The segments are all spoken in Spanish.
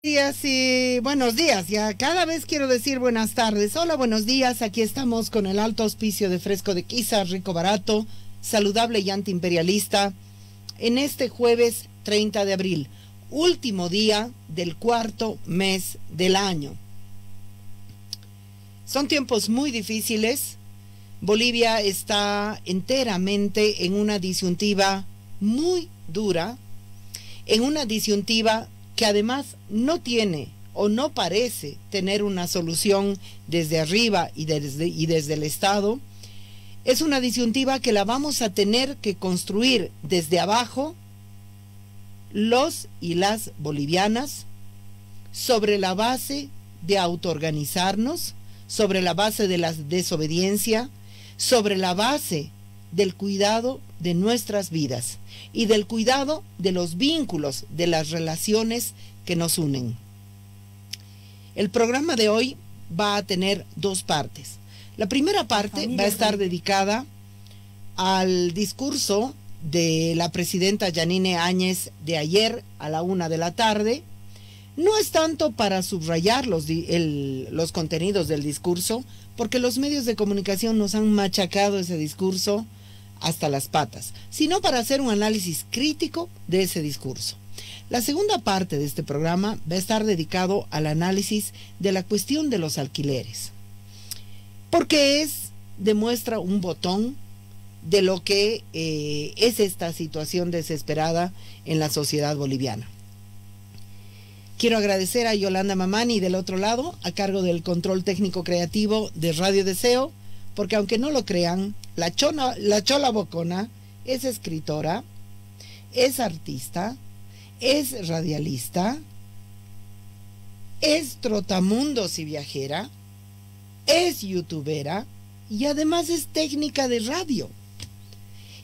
Días y buenos días, ya cada vez quiero decir buenas tardes. Hola, buenos días, aquí estamos con el alto auspicio de Fresco de Quiza, rico, barato, saludable y antiimperialista, en este jueves 30 de abril, último día del cuarto mes del año. Son tiempos muy difíciles. Bolivia está enteramente en una disyuntiva muy dura, en una disyuntiva que además no tiene o no parece tener una solución desde arriba y desde el Estado. Es una disyuntiva que la vamos a tener que construir desde abajo, los y las bolivianas, sobre la base de autoorganizarnos, sobre la base de la desobediencia, sobre la base del cuidado de nuestras vidas y del cuidado de los vínculos, de las relaciones que nos unen. El programa de hoy va a tener dos partes. La primera parte va a estar dedicada al discurso de la presidenta Yanine Áñez de ayer a la 1 de la tarde. No es tanto para subrayar los contenidos del discurso, porque los medios de comunicación nos han machacado ese discurso hasta las patas, sino para hacer un análisis crítico de ese discurso. La segunda parte de este programa va a estar dedicado al análisis de la cuestión de los alquileres, porque demuestra un botón de lo que es esta situación desesperada en la sociedad boliviana. Quiero agradecer a Yolanda Mamani del otro lado, a cargo del control técnico creativo de Radio Deseo, porque aunque no lo crean, la Chola Bocona es escritora, es artista, es radialista, es trotamundos y viajera, es youtubera y además es técnica de radio.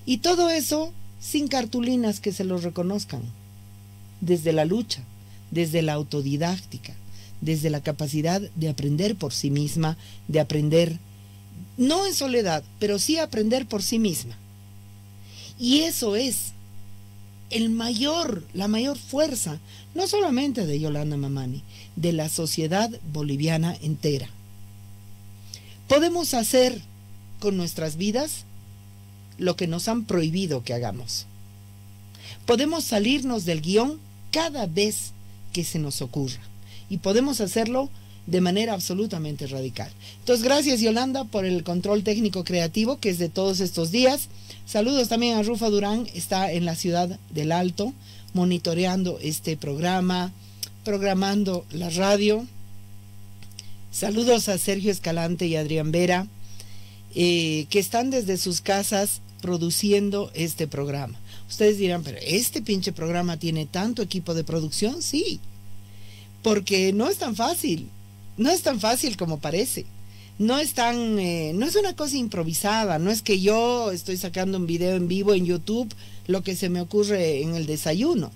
Y todo eso sin cartulinas que se lo reconozcan, desde la lucha, desde la autodidáctica, desde la capacidad de aprender por sí misma, de aprender no en soledad, pero sí aprender por sí misma. Y eso es la mayor fuerza, no solamente de Yolanda Mamani, de la sociedad boliviana entera. Podemos hacer con nuestras vidas lo que nos han prohibido que hagamos. Podemos salirnos del guión cada vez que se nos ocurra. Y podemos hacerlo de manera absolutamente radical. Entonces, gracias Yolanda por el control técnico creativo que es de todos estos días. Saludos también a Rufa Durán, está en la ciudad del Alto, monitoreando este programa, programando la radio. Saludos a Sergio Escalante y Adrián Vera, que están desde sus casas produciendo este programa. Ustedes dirán, pero este pinche programa tiene tanto equipo de producción. Sí, porque no es tan fácil. No es tan fácil como parece. No es una cosa improvisada. No es que yo estoy sacando un video en vivo en YouTube, lo que se me ocurre en el desayuno.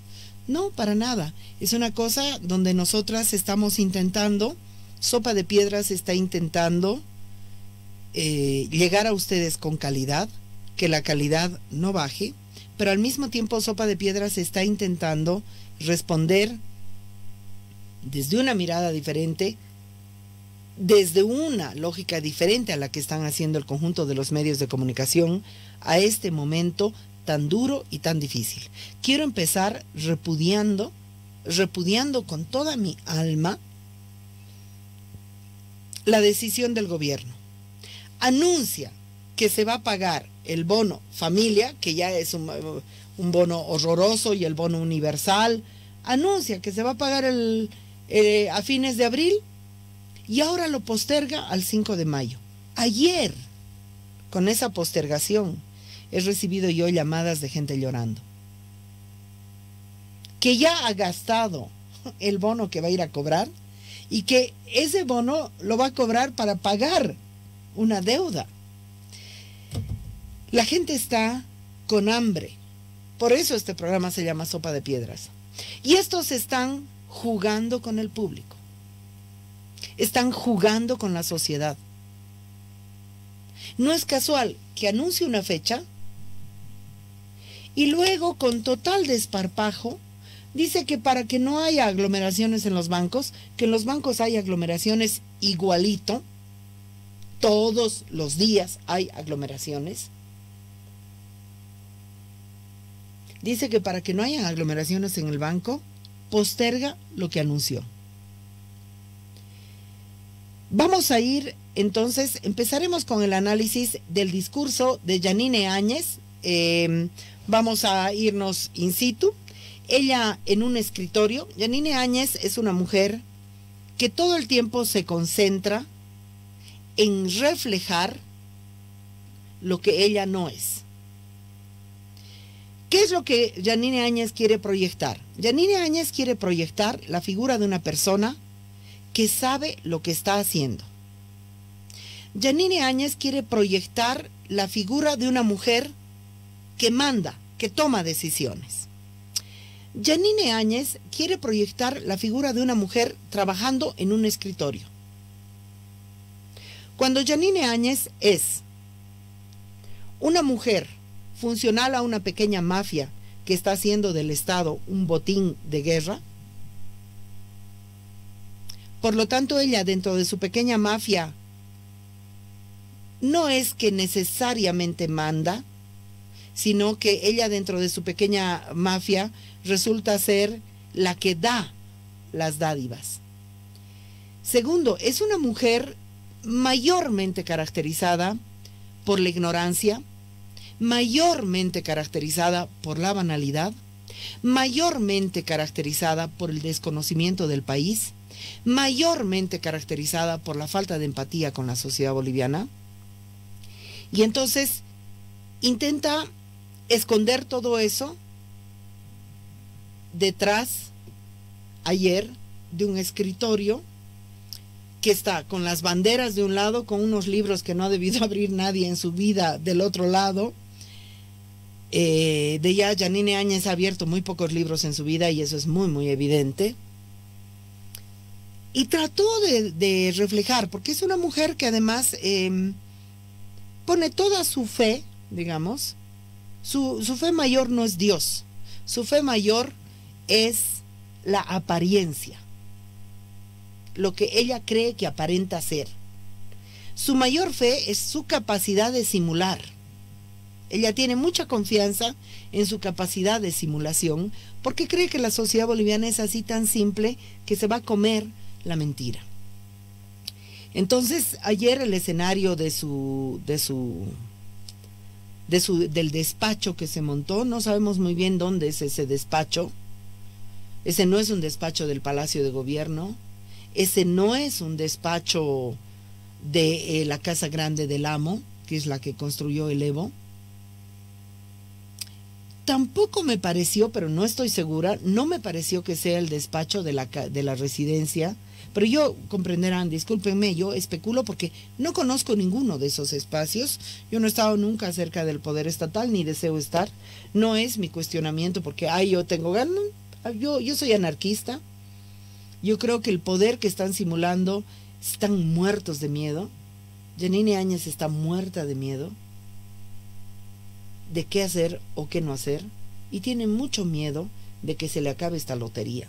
No, para nada. Es una cosa donde nosotras estamos intentando, Sopa de Piedras está intentando llegar a ustedes con calidad, que la calidad no baje, pero al mismo tiempo Sopa de Piedras está intentando responder desde una mirada diferente, desde una lógica diferente a la que están haciendo el conjunto de los medios de comunicación a este momento tan duro y tan difícil. Quiero empezar repudiando con toda mi alma la decisión del gobierno. Anuncia que se va a pagar el bono familia, que ya es un bono horroroso, y el bono universal. Anuncia que se va a pagar a fines de abril, y ahora lo posterga al 5 de mayo. Ayer, con esa postergación, he recibido yo llamadas de gente llorando, que ya ha gastado el bono que va a ir a cobrar, y que ese bono lo va a cobrar para pagar una deuda. La gente está con hambre. Por eso este programa se llama Sopa de Piedras. Y estos están jugando con el público. Están jugando con la sociedad. No es casual que anuncie una fecha y luego, con total desparpajo, Dice que para que no haya aglomeraciones en los bancos, que en los bancos hay aglomeraciones igualito, todos los días hay aglomeraciones. Dice que para que no haya aglomeraciones en el banco, posterga lo que anunció. Vamos a ir, entonces, empezaremos con el análisis del discurso de Yanine Áñez. Vamos a irnos in situ. Ella en un escritorio. Yanine Áñez es una mujer que todo el tiempo se concentra en reflejar lo que ella no es. ¿Qué es lo que Yanine Áñez quiere proyectar? Yanine Áñez quiere proyectar la figura de una persona que sabe lo que está haciendo. Yanine Áñez quiere proyectar la figura de una mujer que manda, que toma decisiones. Yanine Áñez quiere proyectar la figura de una mujer trabajando en un escritorio. Cuando Yanine Áñez es una mujer funcional a una pequeña mafia que está haciendo del Estado un botín de guerra, por lo tanto ella dentro de su pequeña mafia no es que necesariamente manda, sino que ella dentro de su pequeña mafia resulta ser la que da las dádivas. Segundo, es una mujer mayormente caracterizada por la ignorancia, mayormente caracterizada por la banalidad, mayormente caracterizada por el desconocimiento del país, mayormente caracterizada por la falta de empatía con la sociedad boliviana. Y entonces intenta esconder todo eso detrás, ayer, de un escritorio que está con las banderas de un lado, con unos libros que no ha debido abrir nadie en su vida del otro lado. De ya Yanine Áñez ha abierto muy pocos libros en su vida y eso es muy, muy evidente. Y trató de reflejar, porque es una mujer que además pone toda su fe, digamos, su fe mayor no es Dios, su fe mayor es la apariencia, lo que ella cree que aparenta ser. Su mayor fe es su capacidad de simular. Ella tiene mucha confianza en su capacidad de simulación porque cree que la sociedad boliviana es así tan simple que se va a comer la mentira. Entonces, ayer el escenario del despacho que se montó, no sabemos muy bien dónde es ese despacho. Ese no es un despacho del Palacio de Gobierno, ese no es un despacho de la Casa Grande del Amo, que es la que construyó el Evo. Tampoco me pareció, pero no estoy segura, no me pareció que sea el despacho de la residencia, pero yo, comprenderán, discúlpenme, yo especulo porque no conozco ninguno de esos espacios, yo no he estado nunca cerca del poder estatal, ni deseo estar, no es mi cuestionamiento porque, yo tengo ganas, yo soy anarquista, yo creo que el poder que están simulando están muertos de miedo, Yanine Áñez está muerta de miedo, de qué hacer o qué no hacer, y tiene mucho miedo de que se le acabe esta lotería,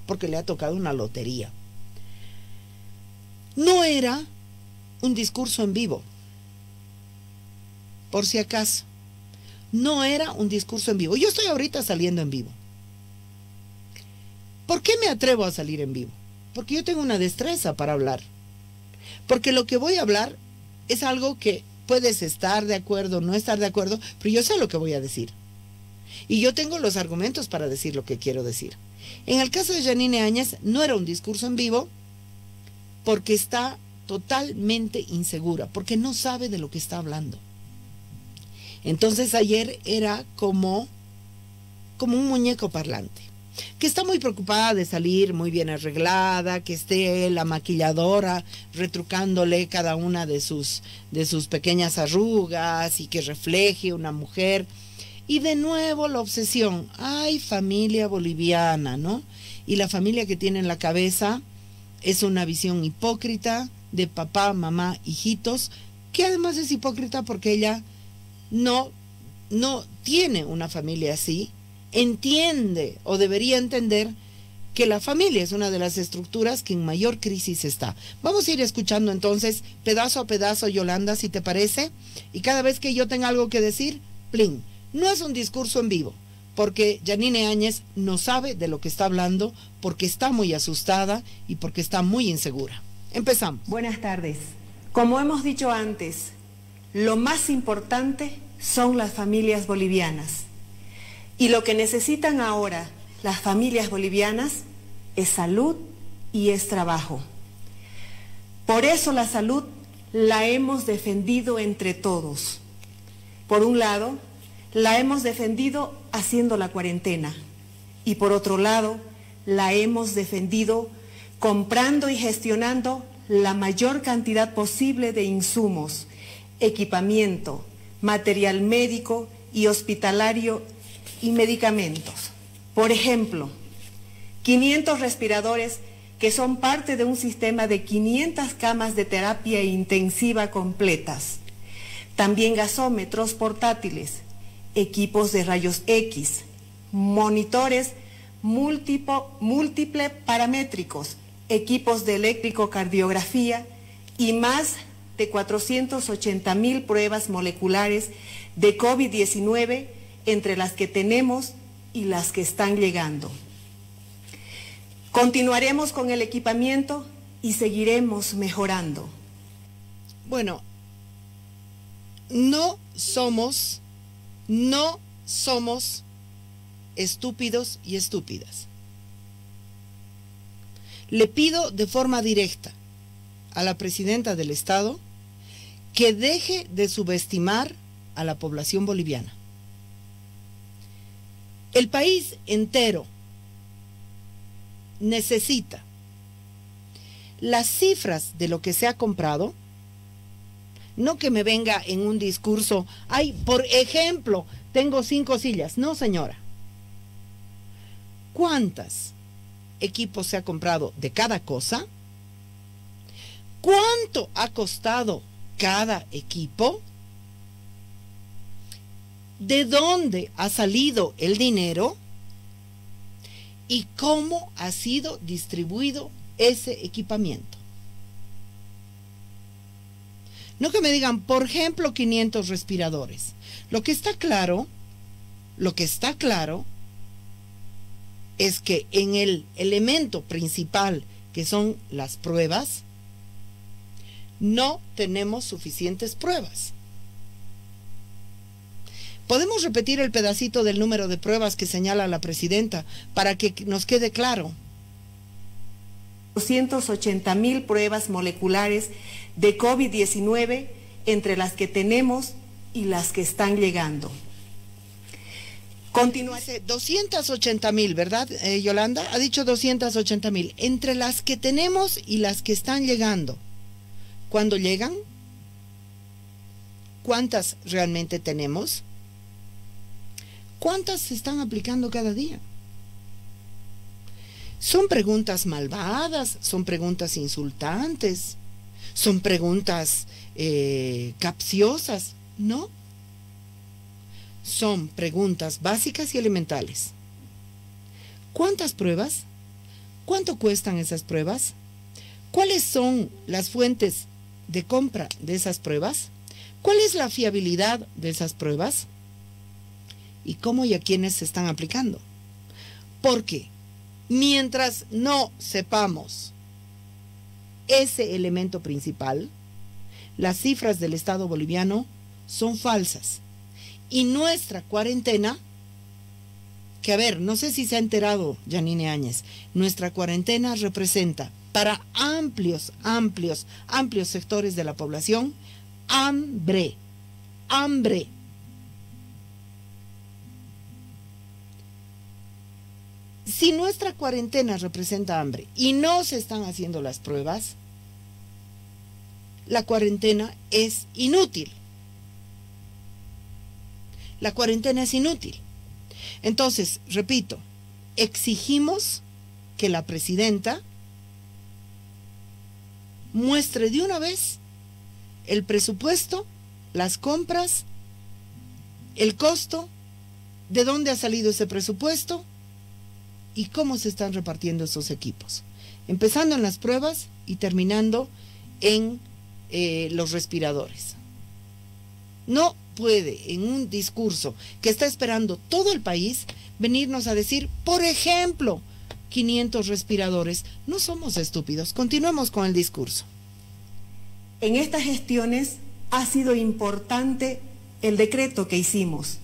porque le ha tocado una lotería. No era un discurso en vivo, por si acaso, no era un discurso en vivo. Yo estoy ahorita saliendo en vivo. ¿Por qué me atrevo a salir en vivo? Porque yo tengo una destreza para hablar, porque lo que voy a hablar es algo que puedes estar de acuerdo, no estar de acuerdo, pero yo sé lo que voy a decir. Y yo tengo los argumentos para decir lo que quiero decir. En el caso de Yanine Áñez, no era un discurso en vivo porque está totalmente insegura, porque no sabe de lo que está hablando. Entonces ayer era como un muñeco parlante, que está muy preocupada de salir muy bien arreglada, que esté la maquilladora retrucándole cada una de sus pequeñas arrugas y que refleje una mujer. Y de nuevo la obsesión, ay, familia boliviana, ¿no? Y la familia que tiene en la cabeza es una visión hipócrita de papá, mamá, hijitos, que además es hipócrita porque ella no tiene una familia así, entiende o debería entender que la familia es una de las estructuras que en mayor crisis está. Vamos a ir escuchando entonces pedazo a pedazo, Yolanda, si te parece, y cada vez que yo tenga algo que decir, plin. No es un discurso en vivo, porque Yanine Áñez no sabe de lo que está hablando, porque está muy asustada y porque está muy insegura. Empezamos. Buenas tardes. Como hemos dicho antes, lo más importante son las familias bolivianas. Y lo que necesitan ahora las familias bolivianas es salud y es trabajo. Por eso la salud la hemos defendido entre todos. Por un lado, la hemos defendido haciendo la cuarentena y por otro lado, la hemos defendido comprando y gestionando la mayor cantidad posible de insumos, equipamiento, material médico y hospitalario y medicamentos. Por ejemplo, 500 respiradores que son parte de un sistema de 500 camas de terapia intensiva completas. También gasómetros portátiles, equipos de rayos X, monitores múltiple paramétricos, equipos de electrocardiografía y más de 480,000 pruebas moleculares de COVID-19 entre las que tenemos y las que están llegando. Continuaremos con el equipamiento y seguiremos mejorando. Bueno, no somos estúpidos y estúpidas. Le pido de forma directa a la presidenta del Estado que deje de subestimar a la población boliviana. El país entero necesita las cifras de lo que se ha comprado, no que me venga en un discurso, ay, por ejemplo, tengo 5 sillas. No, señora. ¿Cuántos equipos se ha comprado de cada cosa? ¿Cuánto ha costado cada equipo? ¿De dónde ha salido el dinero? ¿Y cómo ha sido distribuido ese equipamiento? No que me digan, por ejemplo, 500 respiradores. Lo que está claro es que en el elemento principal, que son las pruebas, no tenemos suficientes pruebas. ¿Podemos repetir el pedacito del número de pruebas que señala la presidenta para que nos quede claro? 280,000 pruebas moleculares de COVID-19 entre las que tenemos y las que están llegando. Dice 280,000, ¿verdad, Yolanda? Ha dicho 280,000. Entre las que tenemos y las que están llegando. ¿Cuándo llegan? ¿Cuántas realmente tenemos? ¿Cuántas se están aplicando cada día? Son preguntas malvadas, son preguntas insultantes, son preguntas capciosas, ¿no? Son preguntas básicas y elementales. ¿Cuántas pruebas? ¿Cuánto cuestan esas pruebas? ¿Cuáles son las fuentes de compra de esas pruebas? ¿Cuál es la fiabilidad de esas pruebas? ¿Y cómo y a quiénes se están aplicando? Porque mientras no sepamos ese elemento principal, las cifras del Estado boliviano son falsas. Y nuestra cuarentena, que a ver, no sé si se ha enterado Yanine Áñez, nuestra cuarentena representa para amplios sectores de la población hambre. Si nuestra cuarentena representa hambre y no se están haciendo las pruebas, la cuarentena es inútil. La cuarentena es inútil. Entonces, repito, exigimos que la presidenta muestre de una vez el presupuesto, las compras, el costo ¿De dónde ha salido ese presupuesto? ¿Y cómo se están repartiendo esos equipos? Empezando en las pruebas y terminando en los respiradores. No puede en un discurso que está esperando todo el país venirnos a decir, por ejemplo, 500 respiradores. No somos estúpidos. Continuemos con el discurso. En estas gestiones ha sido importante el decreto que hicimos,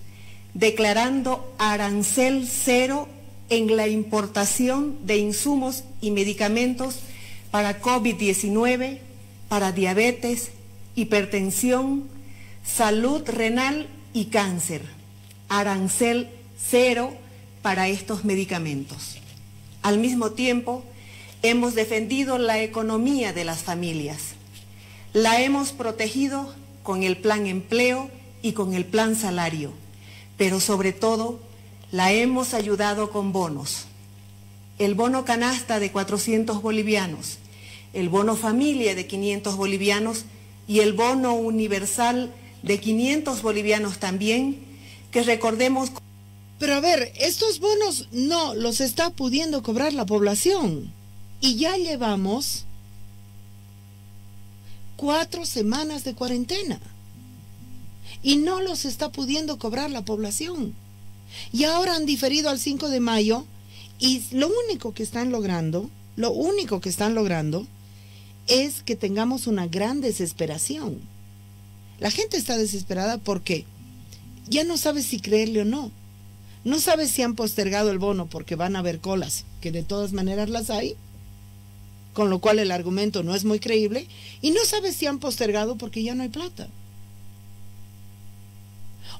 declarando arancel cero en la importación de insumos y medicamentos para COVID-19, para diabetes, hipertensión, salud renal y cáncer. Arancel cero para estos medicamentos. Al mismo tiempo, hemos defendido la economía de las familias. La hemos protegido con el plan empleo y con el plan salario, pero sobre todo la hemos ayudado con bonos. El bono canasta de 400 bolivianos, el bono familia de 500 bolivianos y el bono universal de 500 bolivianos también, que recordemos... Pero a ver, estos bonos no los está pudiendo cobrar la población. Y ya llevamos 4 semanas de cuarentena. Y no los está pudiendo cobrar la población. Y ahora han diferido al 5 de mayo y lo único que están logrando es que tengamos una gran desesperación. La gente está desesperada porque ya no sabe si creerle o no. No sabe si han postergado el bono porque van a haber colas, que de todas maneras las hay, con lo cual el argumento no es muy creíble, y no sabe si han postergado porque ya no hay plata.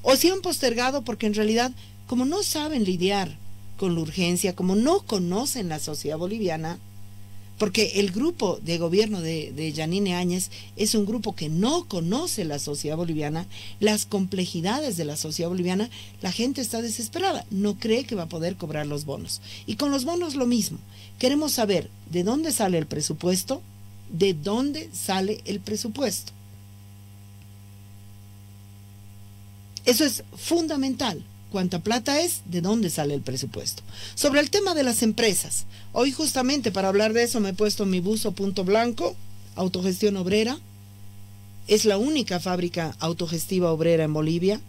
O si han postergado porque en realidad, como no saben lidiar con la urgencia, como no conocen la sociedad boliviana, porque el grupo de gobierno de Yanine Áñez es un grupo que no conoce la sociedad boliviana, las complejidades de la sociedad boliviana, la gente está desesperada, no cree que va a poder cobrar los bonos. Y con los bonos lo mismo, queremos saber de dónde sale el presupuesto, de dónde sale el presupuesto. Eso es fundamental. ¿Cuánta plata es? ¿De dónde sale el presupuesto? Sobre el tema de las empresas, hoy justamente para hablar de eso me he puesto mi buzo punto blanco, autogestión obrera. Es la única fábrica autogestiva obrera en Bolivia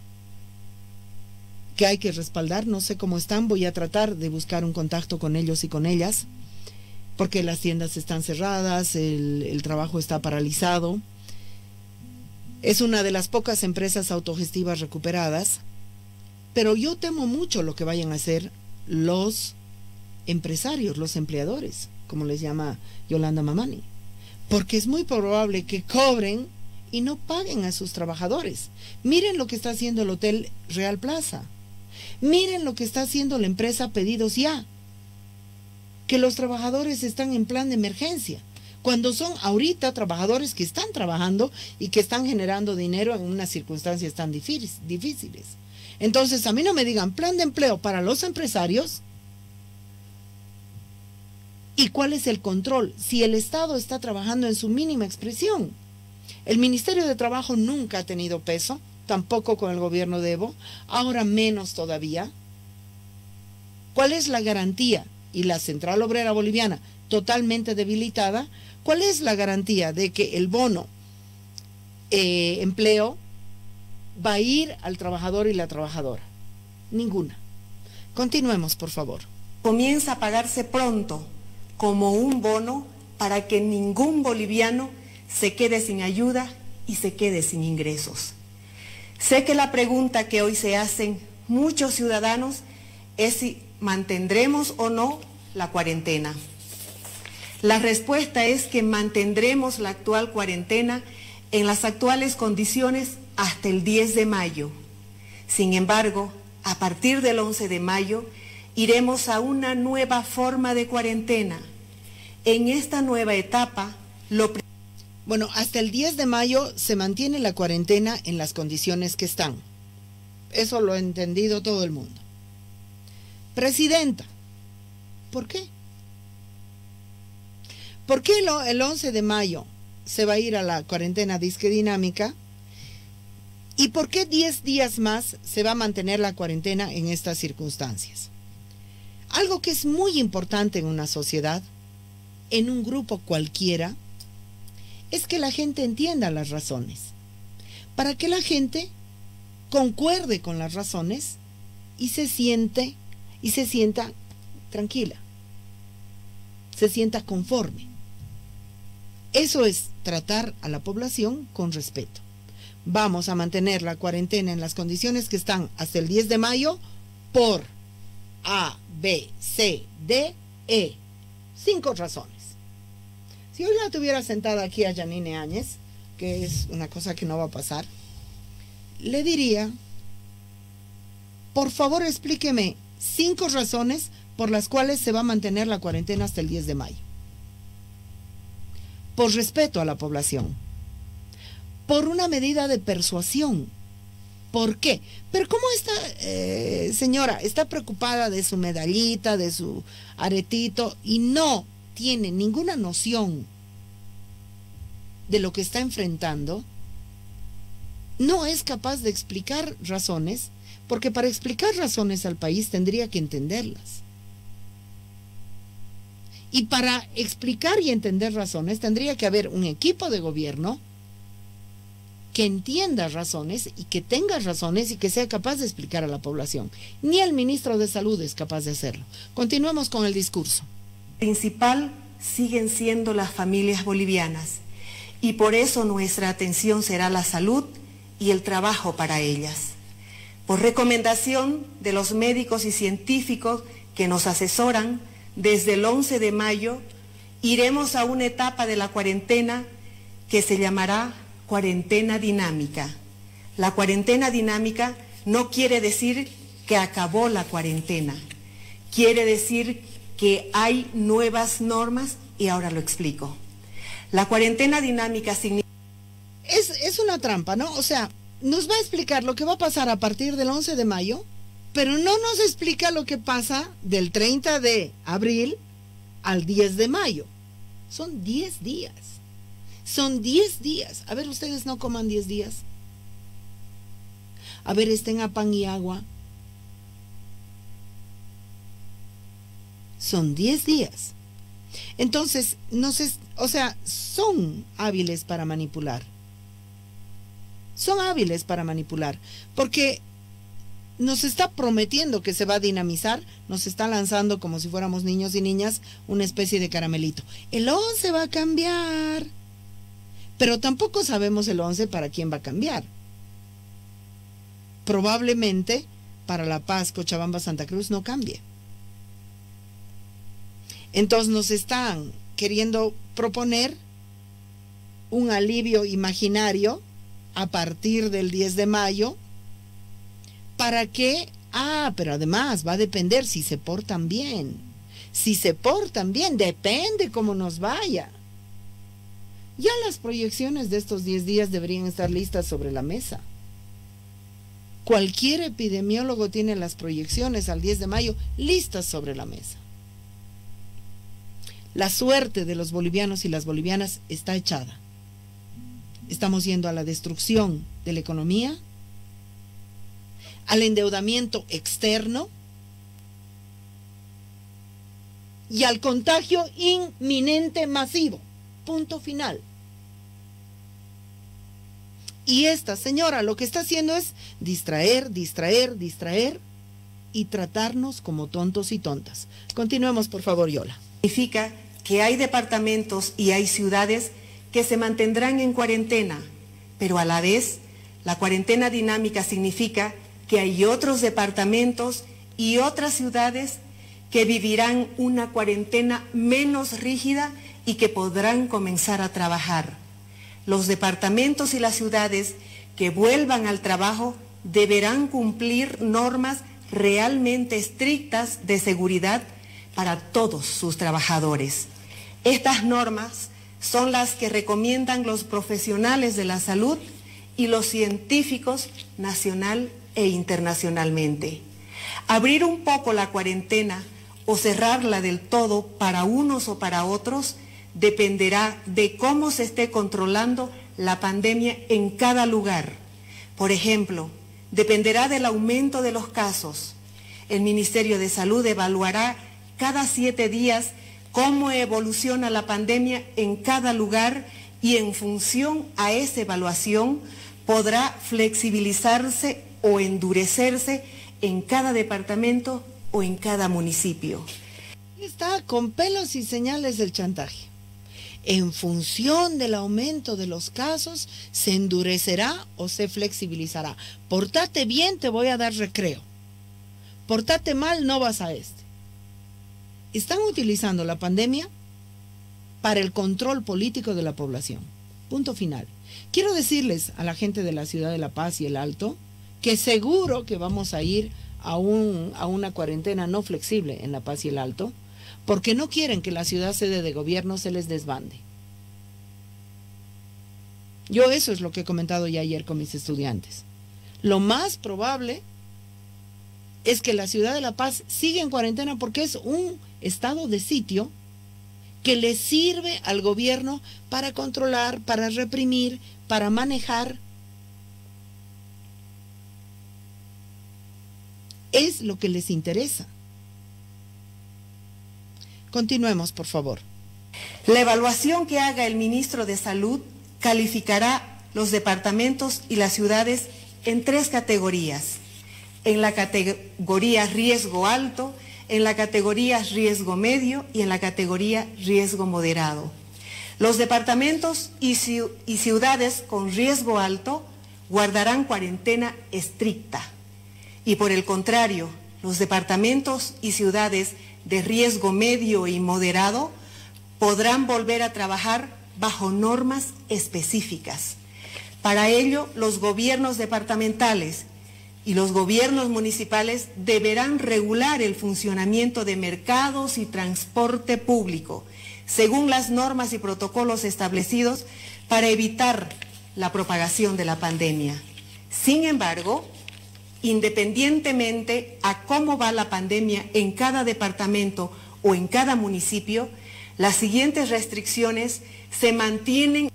que hay que respaldar. No sé cómo están, voy a tratar de buscar un contacto con ellos y con ellas, porque las tiendas están cerradas, el trabajo está paralizado. Es una de las pocas empresas autogestivas recuperadas. Pero yo temo mucho lo que vayan a hacer los empresarios, los empleadores, como les llama Yolanda Mamani, porque es muy probable que cobren y no paguen a sus trabajadores. Miren lo que está haciendo el Hotel Real Plaza. Miren lo que está haciendo la empresa Pedidos Ya, que los trabajadores están en plan de emergencia, cuando son ahorita trabajadores que están trabajando y que están generando dinero en unas circunstancias tan difíciles. Entonces, a mí no me digan plan de empleo para los empresarios. ¿Y cuál es el control? Si el Estado está trabajando en su mínima expresión. El Ministerio de Trabajo nunca ha tenido peso, tampoco con el gobierno de Evo, ahora menos todavía. ¿Cuál es la garantía? Y la Central Obrera Boliviana, totalmente debilitada, ¿cuál es la garantía de que el bono empleo va a ir al trabajador y la trabajadora? Ninguna. Continuemos, por favor. Comienza a pagarse pronto como un bono para que ningún boliviano se quede sin ayuda y se quede sin ingresos. Sé que la pregunta que hoy se hacen muchos ciudadanos es si mantendremos o no la cuarentena. La respuesta es que mantendremos la actual cuarentena en las actuales condiciones hasta el 10 de mayo. Sin embargo, a partir del 11 de mayo, iremos a una nueva forma de cuarentena. En esta nueva etapa, Bueno, hasta el 10 de mayo se mantiene la cuarentena en las condiciones que están. Eso lo ha entendido todo el mundo. Presidenta, ¿por qué? ¿Por qué el 11 de mayo se va a ir a la cuarentena disque dinámica ¿Y por qué 10 días más se va a mantener la cuarentena en estas circunstancias? Algo que es muy importante en una sociedad, en un grupo cualquiera, es que la gente entienda las razones. Para que la gente concuerde con las razones y se sienta tranquila, se sienta conforme. Eso es tratar a la población con respeto. Vamos a mantener la cuarentena en las condiciones que están hasta el 10 de mayo por A, B, C, D, E. 5 razones. Si hoy la tuviera sentada aquí a Yanine Áñez, que es una cosa que no va a pasar, le diría, por favor explíqueme 5 razones por las cuales se va a mantener la cuarentena hasta el 10 de mayo. Por respeto a la población, por una medida de persuasión. ¿Por qué? Pero ¿cómo esta señora está preocupada de su medallita, de su aretito, y no tiene ninguna noción de lo que está enfrentando? No es capaz de explicar razones, porque para explicar razones al país tendría que entenderlas. Y para explicar y entender razones tendría que haber un equipo de gobierno que entienda razones y que tenga razones y que sea capaz de explicar a la población. Ni el ministro de Salud es capaz de hacerlo. Continuemos con el discurso. Principal siguen siendo las familias bolivianas y por eso nuestra atención será la salud y el trabajo para ellas. Por recomendación de los médicos y científicos que nos asesoran, desde el 11 de mayo iremos a una etapa de la cuarentena que se llamará cuarentena dinámica. La cuarentena dinámica no quiere decir que acabó la cuarentena, quiere decir que hay nuevas normas y ahora lo explico. La cuarentena dinámica significa... Es una trampa, ¿no? O sea, nos va a explicar lo que va a pasar a partir del 11 de mayo, pero no nos explica lo que pasa del 30 de abril al 10 de mayo. Son 10 días. Son 10 días. A ver, ustedes no coman 10 días. A ver, estén a pan y agua. Son 10 días. Entonces, son hábiles para manipular. Son hábiles para manipular. Porque nos está prometiendo que se va a dinamizar, nos está lanzando como si fuéramos niños y niñas una especie de caramelito. El 11 va a cambiar. Pero tampoco sabemos el 11 para quién va a cambiar. Probablemente para La Paz, Cochabamba, Santa Cruz no cambie. Entonces nos están queriendo proponer un alivio imaginario a partir del 10 de mayo. ¿Para qué? Pero además va a depender si se portan bien. Si se portan bien, depende cómo nos vaya. Ya las proyecciones de estos 10 días deberían estar listas sobre la mesa. Cualquier epidemiólogo tiene las proyecciones al 10 de mayo listas sobre la mesa. La suerte de los bolivianos y las bolivianas está echada. Estamos yendo a la destrucción de la economía, al endeudamiento externo y al contagio inminente masivo. Punto final. Y esta señora lo que está haciendo es distraer y tratarnos como tontos y tontas. Continuemos, por favor, Yola. Significa que hay departamentos y hay ciudades que se mantendrán en cuarentena, pero a la vez la cuarentena dinámica significa que hay otros departamentos y otras ciudades que vivirán una cuarentena menos rígida y que podrán comenzar a trabajar. Los departamentos y las ciudades que vuelvan al trabajo deberán cumplir normas realmente estrictas de seguridad para todos sus trabajadores. Estas normas son las que recomiendan los profesionales de la salud y los científicos nacional e internacionalmente. Abrir un poco la cuarentena o cerrarla del todo para unos o para otros dependerá de cómo se esté controlando la pandemia en cada lugar. Por ejemplo, dependerá del aumento de los casos. El Ministerio de Salud evaluará cada 7 días cómo evoluciona la pandemia en cada lugar y en función a esa evaluación podrá flexibilizarse o endurecerse en cada departamento o en cada municipio. Está con pelos y señales del chantaje. En función del aumento de los casos, se endurecerá o se flexibilizará. Portate bien, te voy a dar recreo. Portate mal, no vas a este. Están utilizando la pandemia para el control político de la población. Punto final. Quiero decirles a la gente de la ciudad de La Paz y el Alto que seguro que vamos a ir a una cuarentena no flexible en La Paz y el Alto, porque no quieren que la ciudad sede de gobierno se les desbande. Yo eso es lo que he comentado ya ayer con mis estudiantes. Lo más probable es que la ciudad de La Paz siga en cuarentena porque es un estado de sitio que le sirve al gobierno para controlar, para reprimir, para manejar. Es lo que les interesa. Continuemos, por favor. La evaluación que haga el ministro de Salud calificará los departamentos y las ciudades en 3 categorías. En la categoría riesgo alto, en la categoría riesgo medio y en la categoría riesgo moderado. Los departamentos y ciudades con riesgo alto guardarán cuarentena estricta. Y por el contrario, los departamentos y ciudades de riesgo medio y moderado podrán volver a trabajar bajo normas específicas. Para ello, los gobiernos departamentales y los gobiernos municipales deberán regular el funcionamiento de mercados y transporte público, según las normas y protocolos establecidos para evitar la propagación de la pandemia. Sin embargo, independientemente a cómo va la pandemia en cada departamento o en cada municipio, las siguientes restricciones se mantienen.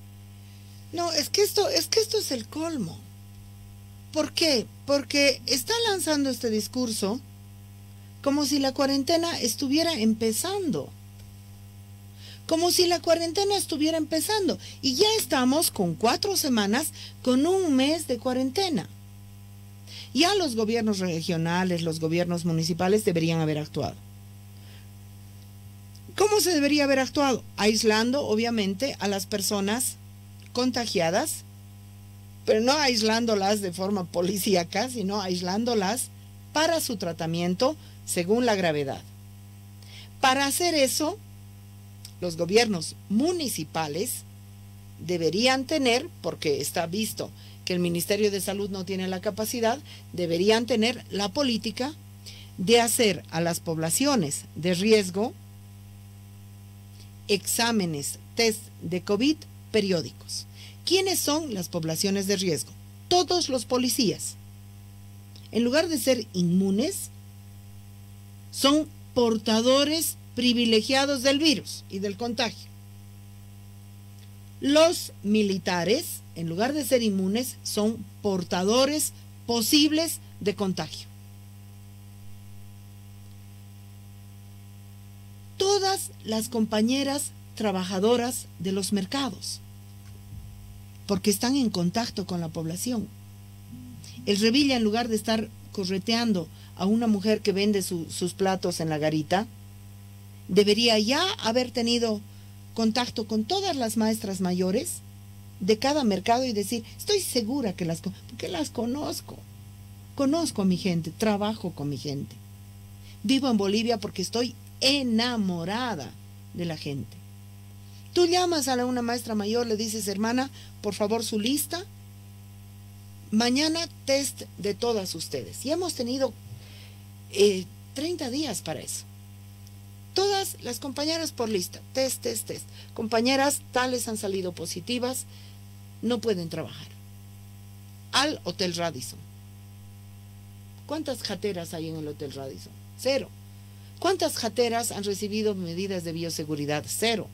No, es que esto es el colmo. ¿Por qué? Porque está lanzando este discurso como si la cuarentena estuviera empezando. Como si la cuarentena estuviera empezando. Y ya estamos con 4 semanas, con 1 mes de cuarentena. Ya los gobiernos regionales, los gobiernos municipales deberían haber actuado. ¿Cómo se debería haber actuado? Aislando, obviamente, a las personas contagiadas, pero no aislándolas de forma policíaca, sino aislándolas para su tratamiento según la gravedad. Para hacer eso, los gobiernos municipales deberían tener, porque está visto que el Ministerio de Salud no tiene la capacidad, deberían tener la política de hacer a las poblaciones de riesgo exámenes, test de COVID periódicos. ¿Quiénes son las poblaciones de riesgo? Todos los policías. En lugar de ser inmunes, son portadores privilegiados del virus y del contagio. Los militares, en lugar de ser inmunes, son portadores posibles de contagio. Todas las compañeras trabajadoras de los mercados, porque están en contacto con la población. El Revilla, en lugar de estar correteando a una mujer que vende sus platos en la garita, debería ya haber tenido contacto con todas las maestras mayores de cada mercado y decir, estoy segura que porque las conozco. Conozco a mi gente, trabajo con mi gente. Vivo en Bolivia porque estoy enamorada de la gente. Tú llamas a una maestra mayor, le dices, hermana, por favor su lista. Mañana test de todas ustedes. Y hemos tenido 30 días para eso. Todas las compañeras por lista, test. Compañeras tales han salido positivas, no pueden trabajar. Al Hotel Radisson. ¿Cuántas jateras hay en el Hotel Radisson? 0. ¿Cuántas jateras han recibido medidas de bioseguridad? 0.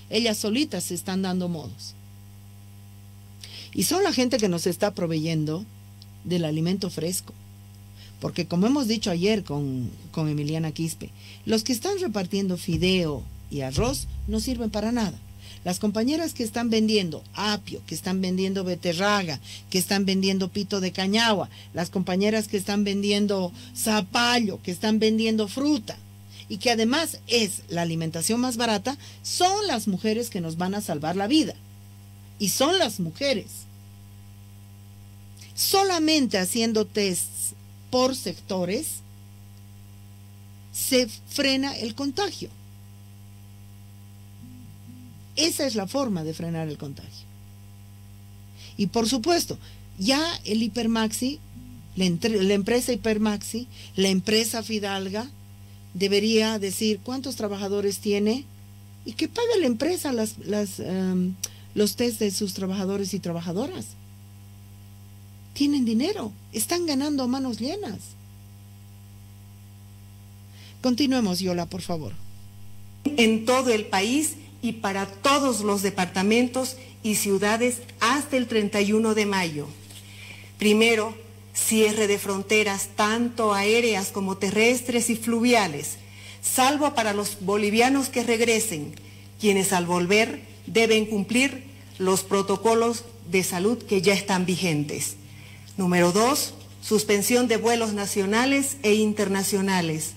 Ellas solitas se están dando modos. Y son la gente que nos está proveyendo del alimento fresco. Porque como hemos dicho ayer con Emiliana Quispe, los que están repartiendo fideo y arroz no sirven para nada. Las compañeras que están vendiendo apio, que están vendiendo beterraga, que están vendiendo pito de cañagua, las compañeras que están vendiendo zapallo, que están vendiendo fruta, y que además es la alimentación más barata, son las mujeres que nos van a salvar la vida. Y son las mujeres. Solamente haciendo tests por sectores se frena el contagio. Esa es la forma de frenar el contagio. Y por supuesto, ya el Hipermaxi, la empresa Hipermaxi, la empresa Fidalga, debería decir cuántos trabajadores tiene y que pague la empresa los test de sus trabajadores y trabajadoras. Tienen dinero, están ganando a manos llenas. Continuemos, Yola, por favor. En todo el país y para todos los departamentos y ciudades hasta el 31 de mayo. Primero, cierre de fronteras tanto aéreas como terrestres y fluviales, salvo para los bolivianos que regresen, quienes al volver deben cumplir los protocolos de salud que ya están vigentes. Número 2, suspensión de vuelos nacionales e internacionales.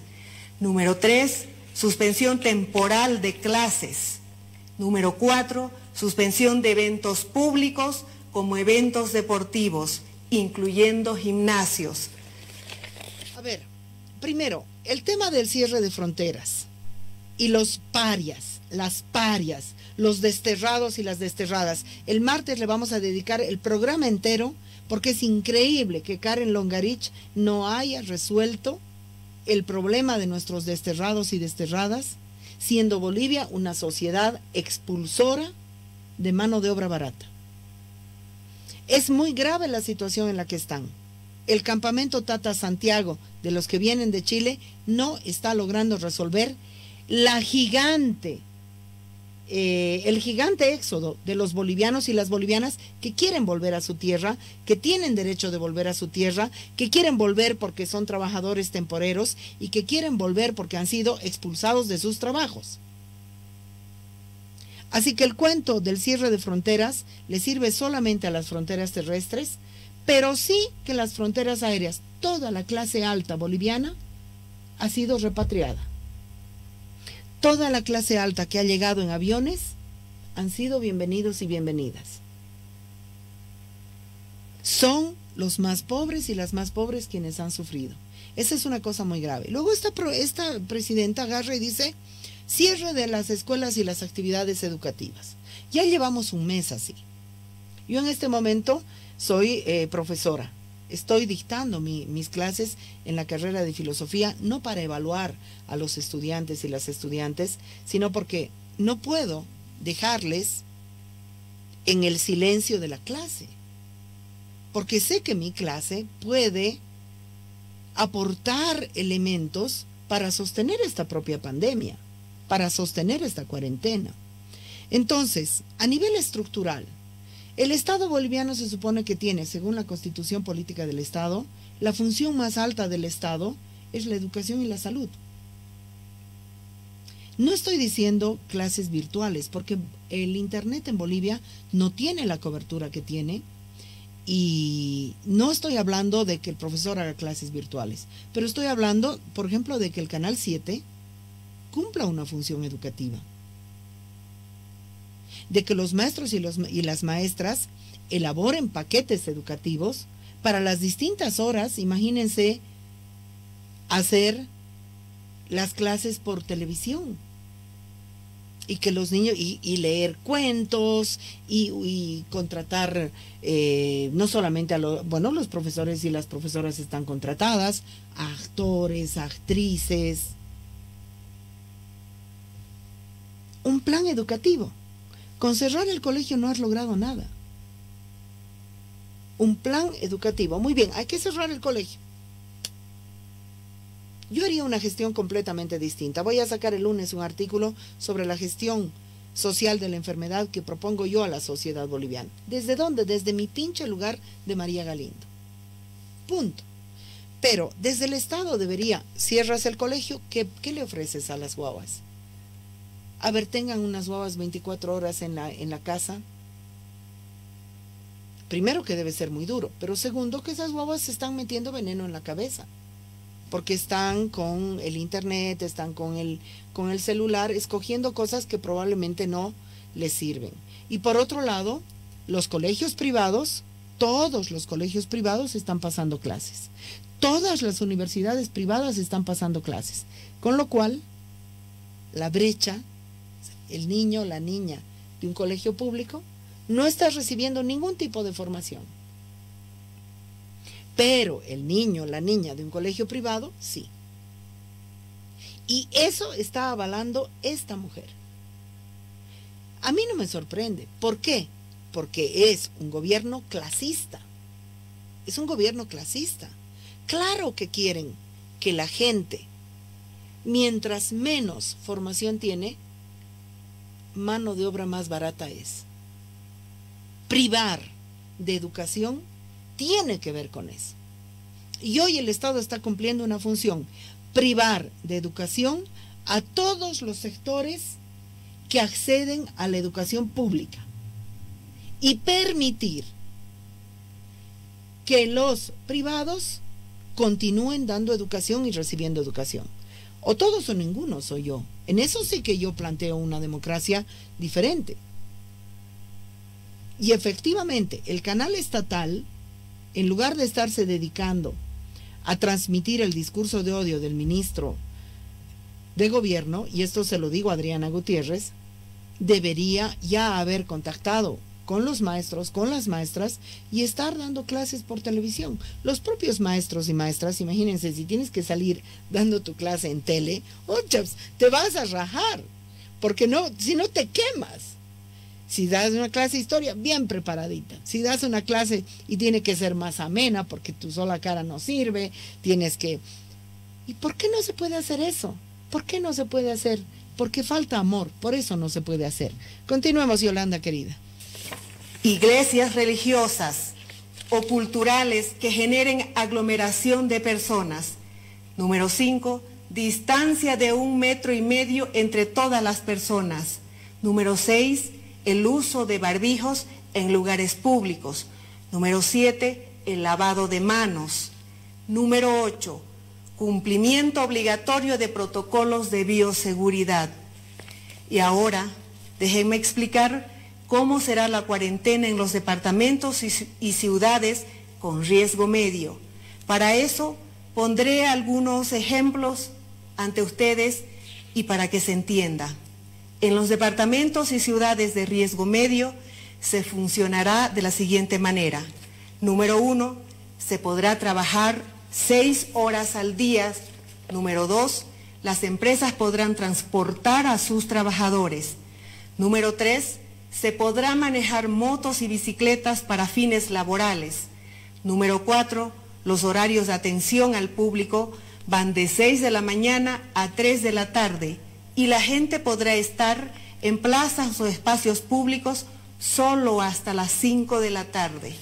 Número 3, suspensión temporal de clases. Número 4, suspensión de eventos públicos como eventos deportivos, incluyendo gimnasios. A ver, primero, el tema del cierre de fronteras y los parias, las parias, los desterrados y las desterradas. El martes le vamos a dedicar el programa entero porque es increíble que Karen Longarich no haya resuelto el problema de nuestros desterrados y desterradas, siendo Bolivia una sociedad expulsora de mano de obra barata. Es muy grave la situación en la que están. El campamento Tata Santiago, de los que vienen de Chile, no está logrando resolver el gigante éxodo de los bolivianos y las bolivianas que quieren volver a su tierra, que tienen derecho de volver a su tierra, que quieren volver porque son trabajadores temporeros y que quieren volver porque han sido expulsados de sus trabajos. Así que el cuento del cierre de fronteras le sirve solamente a las fronteras terrestres, pero sí que las fronteras aéreas, toda la clase alta boliviana ha sido repatriada. Toda la clase alta que ha llegado en aviones han sido bienvenidos y bienvenidas. Son los más pobres y las más pobres quienes han sufrido. Esa es una cosa muy grave. Luego esta presidenta agarra y dice, cierre de las escuelas y las actividades educativas. Ya llevamos un mes así. Yo en este momento soy profesora. Estoy dictando mis clases en la carrera de filosofía, no para evaluar a los estudiantes y las estudiantes, sino porque no puedo dejarles en el silencio de la clase. Porque sé que mi clase puede aportar elementos para sostener esta propia pandemia, para sostener esta cuarentena. Entonces, a nivel estructural, el Estado boliviano se supone que tiene, según la Constitución Política del Estado, la función más alta del Estado es la educación y la salud. No estoy diciendo clases virtuales, porque el Internet en Bolivia no tiene la cobertura que tiene, y no estoy hablando de que el profesor haga clases virtuales, pero estoy hablando, por ejemplo, de que el Canal 7 cumpla una función educativa, de que los maestros y las maestras elaboren paquetes educativos para las distintas horas. Imagínense hacer las clases por televisión y que los niños y leer cuentos y contratar no solamente a los profesores y las profesoras están contratadas, a actores, actrices, un plan educativo. Con cerrar el colegio no has logrado nada. Un plan educativo. Muy bien, hay que cerrar el colegio. Yo haría una gestión completamente distinta. Voy a sacar el lunes un artículo sobre la gestión social de la enfermedad que propongo yo a la sociedad boliviana. ¿Desde dónde? Desde mi pinche lugar de María Galindo. punto. Pero desde el Estado debería, cierras el colegio, ¿qué le ofreces a las guaguas? A ver, tengan unas guaguas 24 horas en la casa. Primero, que debe ser muy duro, pero segundo, que esas guaguas se están metiendo veneno en la cabeza, porque están con el internet, están con el celular, escogiendo cosas que probablemente no les sirven. Y por otro lado, los colegios privados, todos los colegios privados están pasando clases. Todas las universidades privadas están pasando clases. Con lo cual, la brecha, el niño o la niña de un colegio público no está recibiendo ningún tipo de formación. Pero el niño o la niña de un colegio privado, sí. Y eso está avalando esta mujer. A mí no me sorprende. ¿Por qué? Porque es un gobierno clasista. Es un gobierno clasista. Claro que quieren que la gente, mientras menos formación tiene, mano de obra más barata es. Privar de educación tiene que ver con eso. Y hoy el Estado está cumpliendo una función: privar de educación a todos los sectores que acceden a la educación pública y permitir que los privados continúen dando educación y recibiendo educación. O todos o ninguno, soy yo. En eso sí que yo planteo una democracia diferente. Y efectivamente, el canal estatal, en lugar de estarse dedicando a transmitir el discurso de odio del ministro de gobierno, y esto se lo digo a Adriana Gutiérrez, debería ya haber contactado con los maestros, con las maestras, y estar dando clases por televisión. Los propios maestros y maestras, imagínense, si tienes que salir dando tu clase en tele, te vas a rajar, porque no, si no te quemas. Si das una clase de historia, bien preparadita. Si das una clase y tiene que ser más amena, porque tu sola cara no sirve, tienes que... ¿Y por qué no se puede hacer eso? ¿Por qué no se puede hacer? Porque falta amor, por eso no se puede hacer. Continuemos, Yolanda, querida. Iglesias religiosas o culturales que generen aglomeración de personas. Número 5, distancia de 1,5 metros entre todas las personas. Número 6, el uso de barbijos en lugares públicos. Número 7, el lavado de manos. Número 8, cumplimiento obligatorio de protocolos de bioseguridad. Y ahora, déjenme explicar cómo será la cuarentena en los departamentos y ciudades con riesgo medio. Para eso, pondré algunos ejemplos ante ustedes y para que se entienda. En los departamentos y ciudades de riesgo medio se funcionará de la siguiente manera. Número 1, se podrá trabajar 6 horas al día. Número 2, las empresas podrán transportar a sus trabajadores. Número 3, se podrá manejar motos y bicicletas para fines laborales. Número 4, los horarios de atención al público van de 6 de la mañana a 3 de la tarde y la gente podrá estar en plazas o espacios públicos solo hasta las 5 de la tarde.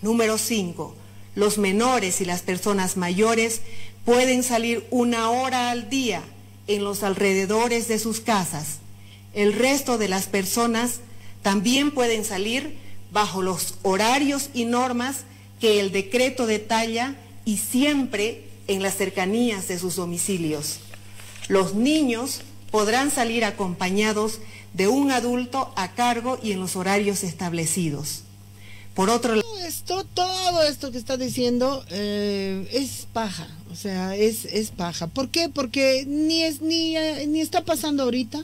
Número 5, los menores y las personas mayores pueden salir 1 hora al día en los alrededores de sus casas. El resto de las personas también pueden salir bajo los horarios y normas que el decreto detalla y siempre en las cercanías de sus domicilios. Los niños podrán salir acompañados de un adulto a cargo y en los horarios establecidos. Por otro lado, todo esto que está diciendo es paja, o sea, es paja. ¿Por qué? Porque ni está pasando ahorita,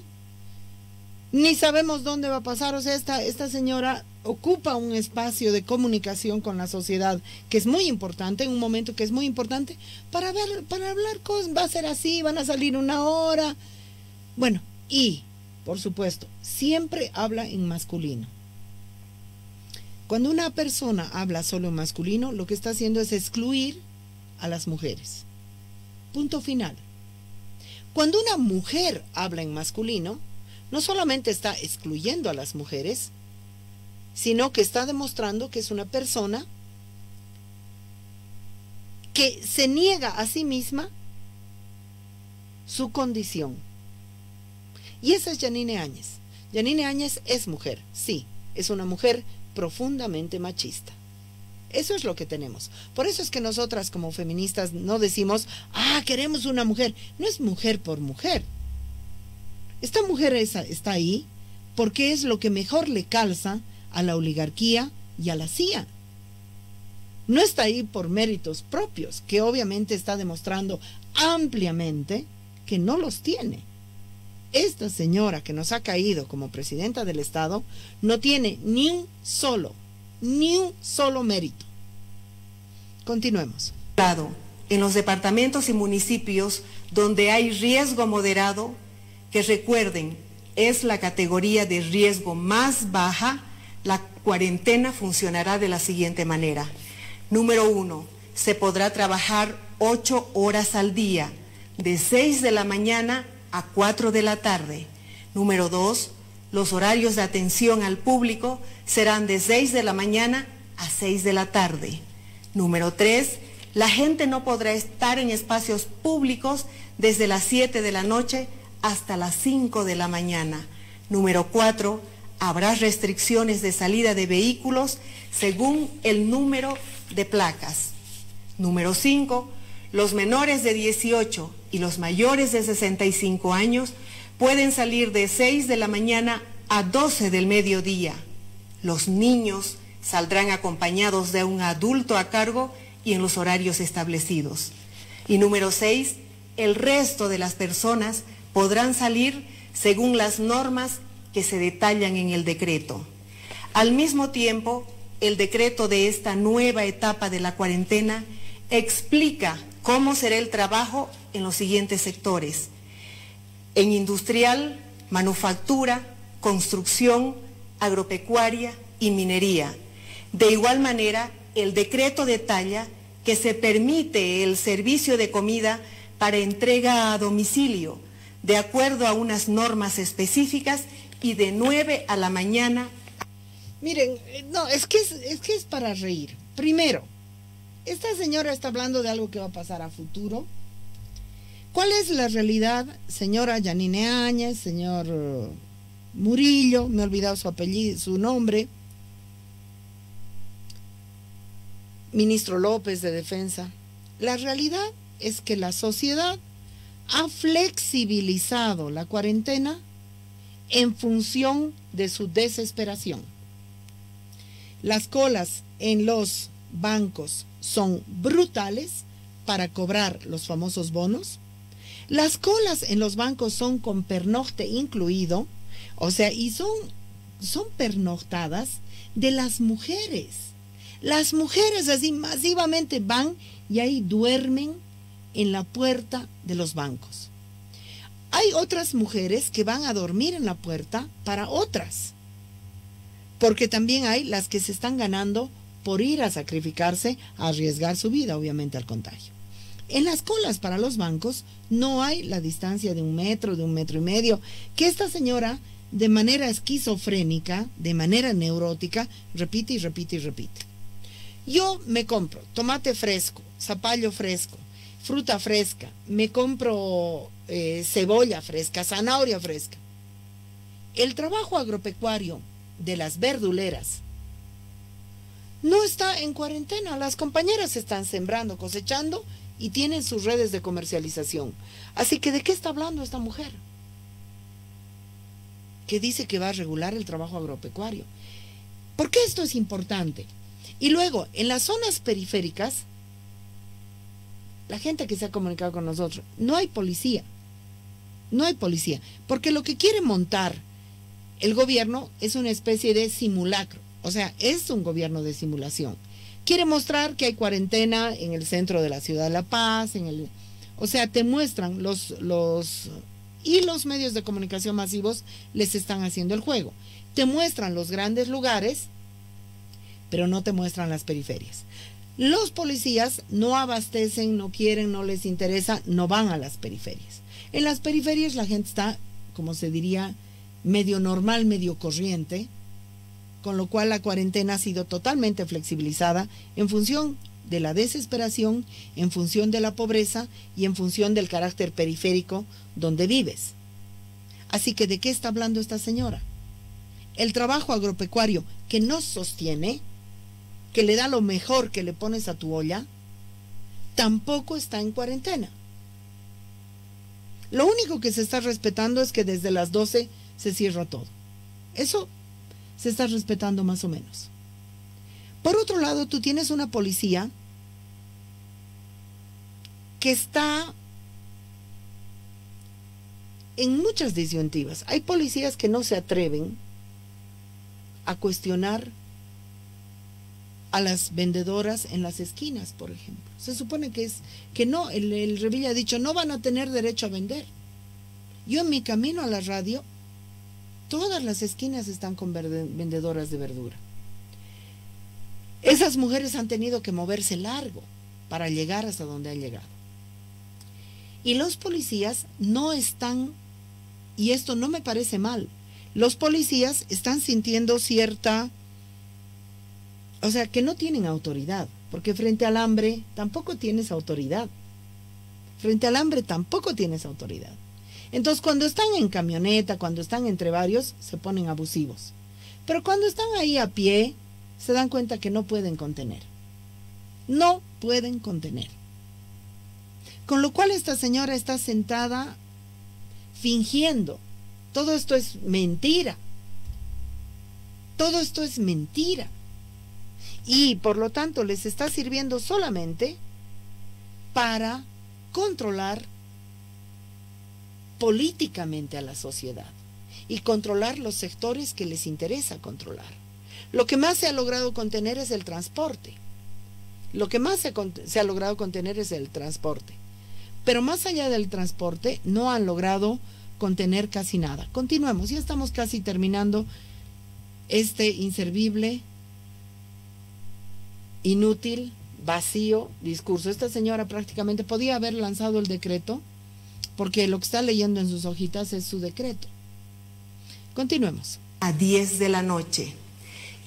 ni sabemos dónde va a pasar. O sea, esta señora ocupa un espacio de comunicación con la sociedad que es muy importante, en un momento que es muy importante, para hablar cosas. Va a ser así, van a salir 1 hora. Bueno, y, por supuesto, siempre habla en masculino. Cuando una persona habla solo en masculino, lo que está haciendo es excluir a las mujeres. Punto final. Cuando una mujer habla en masculino, no solamente está excluyendo a las mujeres, sino que está demostrando que es una persona que se niega a sí misma su condición. Y esa es Yanine Áñez. Yanine Áñez es mujer, sí, es una mujer profundamente machista. Eso es lo que tenemos. Por eso es que nosotras como feministas no decimos, queremos una mujer. No es mujer por mujer. Esta mujer está ahí porque es lo que mejor le calza a la oligarquía y a la CIA. No está ahí por méritos propios, que obviamente está demostrando ampliamente que no los tiene. Esta señora que nos ha caído como presidenta del Estado no tiene ni un solo mérito. Continuemos. En los departamentos y municipios donde hay riesgo moderado, que recuerden, es la categoría de riesgo más baja, la cuarentena funcionará de la siguiente manera. Número 1, se podrá trabajar 8 horas al día, de 6 de la mañana a 4 de la tarde. Número 2, los horarios de atención al público serán de 6 de la mañana a 6 de la tarde. Número 3, la gente no podrá estar en espacios públicos desde las 7 de la noche hasta las 5 de la mañana. Número 4, habrá restricciones de salida de vehículos según el número de placas. Número 5, los menores de 18 y los mayores de 65 años pueden salir de 6 de la mañana a 12 del mediodía. Los niños saldrán acompañados de un adulto a cargo y en los horarios establecidos. Y número 6, el resto de las personas podrán salir según las normas que se detallan en el decreto. Al mismo tiempo, el decreto de esta nueva etapa de la cuarentena explica cómo será el trabajo en los siguientes sectores: en industrial, manufactura, construcción, agropecuaria y minería. De igual manera, el decreto detalla que se permite el servicio de comida para entrega a domicilio, de acuerdo a unas normas específicas y de 9 a la mañana. Miren, no, es que es para reír. Primero, esta señora está hablando de algo que va a pasar a futuro. ¿Cuál es la realidad, señora Yanine Áñez, señor Murillo, me he olvidado su apellido, su nombre, ministro López de Defensa? La realidad es que la sociedad ha flexibilizado la cuarentena en función de su desesperación. Las colas en los bancos son brutales para cobrar los famosos bonos. Las colas en los bancos son con pernocte incluido, o sea, y son pernoctadas de las mujeres. Las mujeres así masivamente van y ahí duermen en la puerta de los bancos. Hay otras mujeres que van a dormir en la puerta para otras, porque también hay las que se están ganando por ir a sacrificarse, a arriesgar su vida, obviamente, al contagio. En las colas para los bancos no hay la distancia de 1 metro, de 1,5 metros, que esta señora, de manera esquizofrénica, de manera neurótica, repite y repite y repite. Yo me compro tomate fresco, zapallo fresco, fruta fresca, me compro cebolla fresca, zanahoria fresca. El trabajo agropecuario de las verduleras no está en cuarentena. Las compañeras están sembrando, cosechando y tienen sus redes de comercialización. Así que, ¿de qué está hablando esta mujer? Que dice que va a regular el trabajo agropecuario. ¿Por qué esto es importante? Y luego, en las zonas periféricas, la gente que se ha comunicado con nosotros, no hay policía. No hay policía. Porque lo que quiere montar el gobierno es una especie de simulacro. O sea, es un gobierno de simulación. Quiere mostrar que hay cuarentena en el centro de la ciudad de La Paz, o sea, te muestran los medios de comunicación masivos les están haciendo el juego. Te muestran los grandes lugares, pero no te muestran las periferias. Los policías no abastecen, no quieren, no les interesa, no van a las periferias. En las periferias la gente está, como se diría, medio normal, medio corriente, con lo cual la cuarentena ha sido totalmente flexibilizada en función de la desesperación, en función de la pobreza y en función del carácter periférico donde vives. Así que, ¿de qué está hablando esta señora? El trabajo agropecuario que no sostiene, que le da lo mejor que le pones a tu olla, tampoco está en cuarentena. Lo único que se está respetando es que desde las 12 se cierra todo. Eso se está respetando más o menos. Por otro lado, tú tienes una policía que está en muchas disyuntivas. Hay policías que no se atreven a cuestionar a las vendedoras en las esquinas, por ejemplo. Se supone que no, el Revilla ha dicho, no van a tener derecho a vender. Yo en mi camino a la radio, todas las esquinas están con vendedoras de verdura. Esas mujeres han tenido que moverse largo para llegar hasta donde han llegado. Y los policías no están, y esto no me parece mal, los policías están sintiendo cierta, o sea, que no tienen autoridad, porque frente al hambre tampoco tienes autoridad. Frente al hambre tampoco tienes autoridad. Entonces, cuando están en camioneta, cuando están entre varios, se ponen abusivos. Pero cuando están ahí a pie, se dan cuenta que no pueden contener. No pueden contener. Con lo cual esta señora está sentada fingiendo. Todo esto es mentira. Todo esto es mentira. Y por lo tanto les está sirviendo solamente para controlar políticamente a la sociedad y controlar los sectores que les interesa controlar. Lo que más se ha logrado contener es el transporte. Lo que más se ha logrado contener es el transporte. Pero más allá del transporte no han logrado contener casi nada. Continuemos, ya estamos casi terminando este inservible, inútil, vacío discurso. Esta señora prácticamente podía haber lanzado el decreto, porque lo que está leyendo en sus hojitas es su decreto. Continuemos. A 10 de la noche.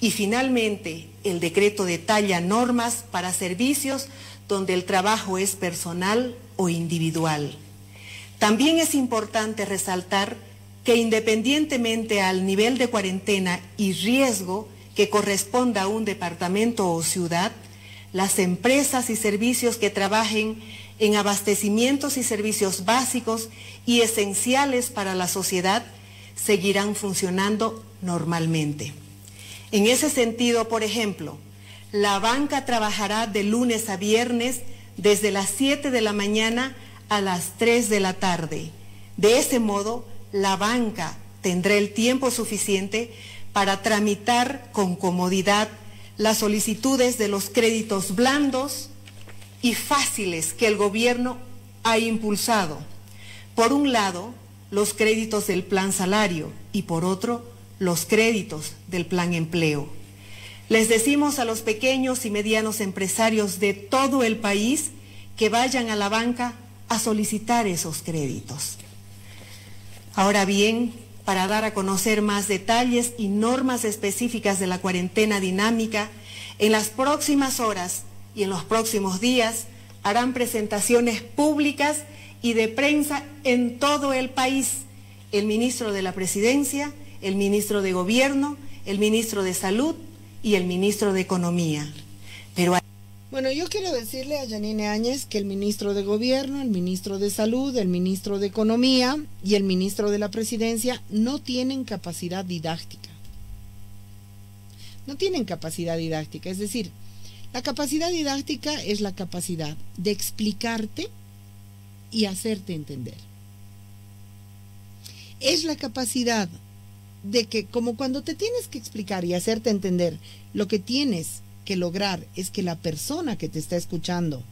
Y finalmente, el decreto detalla normas para servicios donde el trabajo es personal o individual. También es importante resaltar que independientemente al nivel de cuarentena y riesgo que corresponda a un departamento o ciudad, las empresas y servicios que trabajen en abastecimientos y servicios básicos y esenciales para la sociedad seguirán funcionando normalmente. En ese sentido, por ejemplo, la banca trabajará de lunes a viernes desde las 7 de la mañana a las 3 de la tarde. De ese modo, la banca tendrá el tiempo suficiente para tramitar con comodidad las solicitudes de los créditos blandos y fáciles que el gobierno ha impulsado. Por un lado, los créditos del plan salario y por otro, los créditos del plan empleo. Les decimos a los pequeños y medianos empresarios de todo el país que vayan a la banca a solicitar esos créditos. Ahora bien, para dar a conocer más detalles y normas específicas de la cuarentena dinámica, en las próximas horas y en los próximos días harán presentaciones públicas y de prensa en todo el país el ministro de la Presidencia, el ministro de Gobierno, el ministro de Salud y el ministro de Economía. Pero bueno, yo quiero decirle a Yanine Áñez que el ministro de Gobierno, el ministro de Salud, el ministro de Economía y el ministro de la Presidencia no tienen capacidad didáctica. No tienen capacidad didáctica, es decir, la capacidad didáctica es la capacidad de explicarte y hacerte entender. Es la capacidad de que, como cuando te tienes que explicar y hacerte entender, lo que tienes que lograr es que la persona que te está escuchando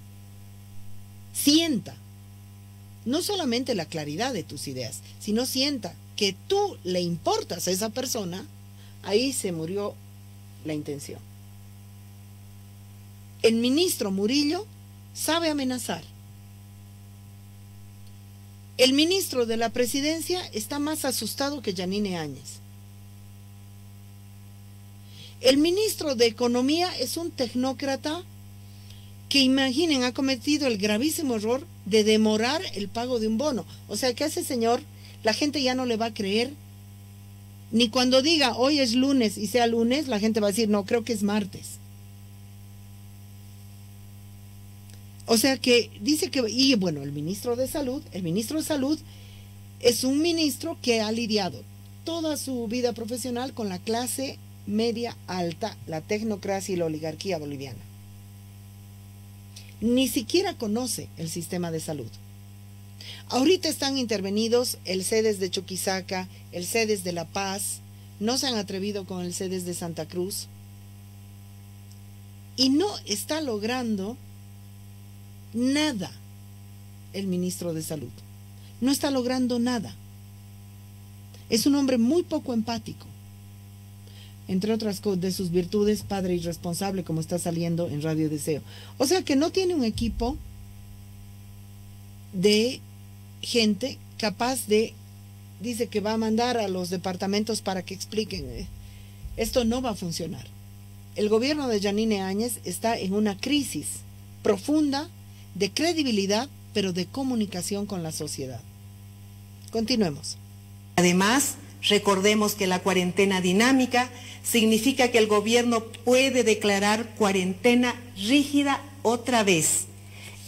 sienta no solamente la claridad de tus ideas, sino sienta que tú le importas a esa persona. Ahí se murió la intención. El ministro Murillo sabe amenazar. El ministro de la Presidencia está más asustado que Yanine Áñez. El ministro de Economía es un tecnócrata que imaginen, ha cometido el gravísimo error de demorar el pago de un bono. O sea que a ese señor la gente ya no le va a creer. Ni cuando diga hoy es lunes y sea lunes, la gente va a decir no, creo que es martes. O sea que dice que, y bueno, el ministro de Salud es un ministro que ha lidiado toda su vida profesional con la clase media alta, la tecnocracia y la oligarquía boliviana. Ni siquiera conoce el sistema de salud. Ahorita están intervenidos el CEDES de Chuquisaca, el CEDES de La Paz, no se han atrevido con el CEDES de Santa Cruz, y no está logrando nada el ministro de Salud. No está logrando nada. Es un hombre muy poco empático. Entre otras de sus virtudes, padre irresponsable, como está saliendo en Radio Deseo. O sea que no tiene un equipo de gente capaz de, dice que va a mandar a los departamentos para que expliquen. Esto no va a funcionar. El gobierno de Yanine Áñez está en una crisis profunda de credibilidad, pero de comunicación con la sociedad. Continuemos. Además, recordemos que la cuarentena dinámica significa que el gobierno puede declarar cuarentena rígida otra vez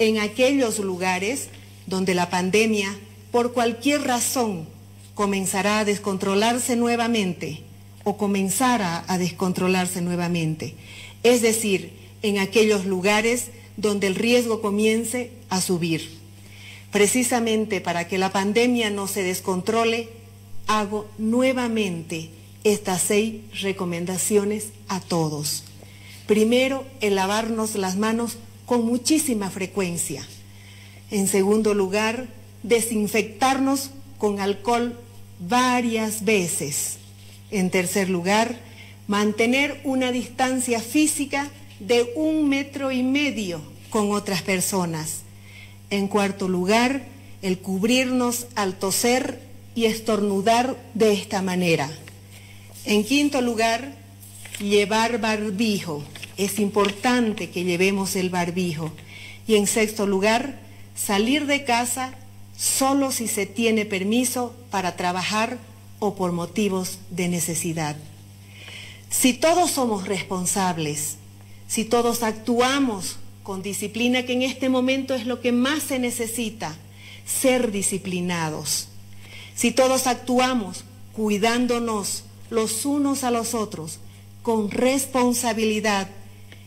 en aquellos lugares donde la pandemia, por cualquier razón, comenzará a descontrolarse nuevamente o comenzara a descontrolarse nuevamente. Es decir, en aquellos lugares donde el riesgo comience a subir. Precisamente para que la pandemia no se descontrole, hago nuevamente estas 6 recomendaciones a todos. Primero, el lavarnos las manos con muchísima frecuencia. En segundo lugar, desinfectarnos con alcohol varias veces. En tercer lugar, mantener una distancia física de 1,5 metros con otras personas. En cuarto lugar, el cubrirnos al toser y estornudar de esta manera. En quinto lugar, llevar barbijo. Es importante que llevemos el barbijo. Y en sexto lugar, salir de casa solo si se tiene permiso para trabajar o por motivos de necesidad. Si todos somos responsables, si todos actuamos con disciplina, que en este momento es lo que más se necesita, ser disciplinados. Si todos actuamos cuidándonos los unos a los otros con responsabilidad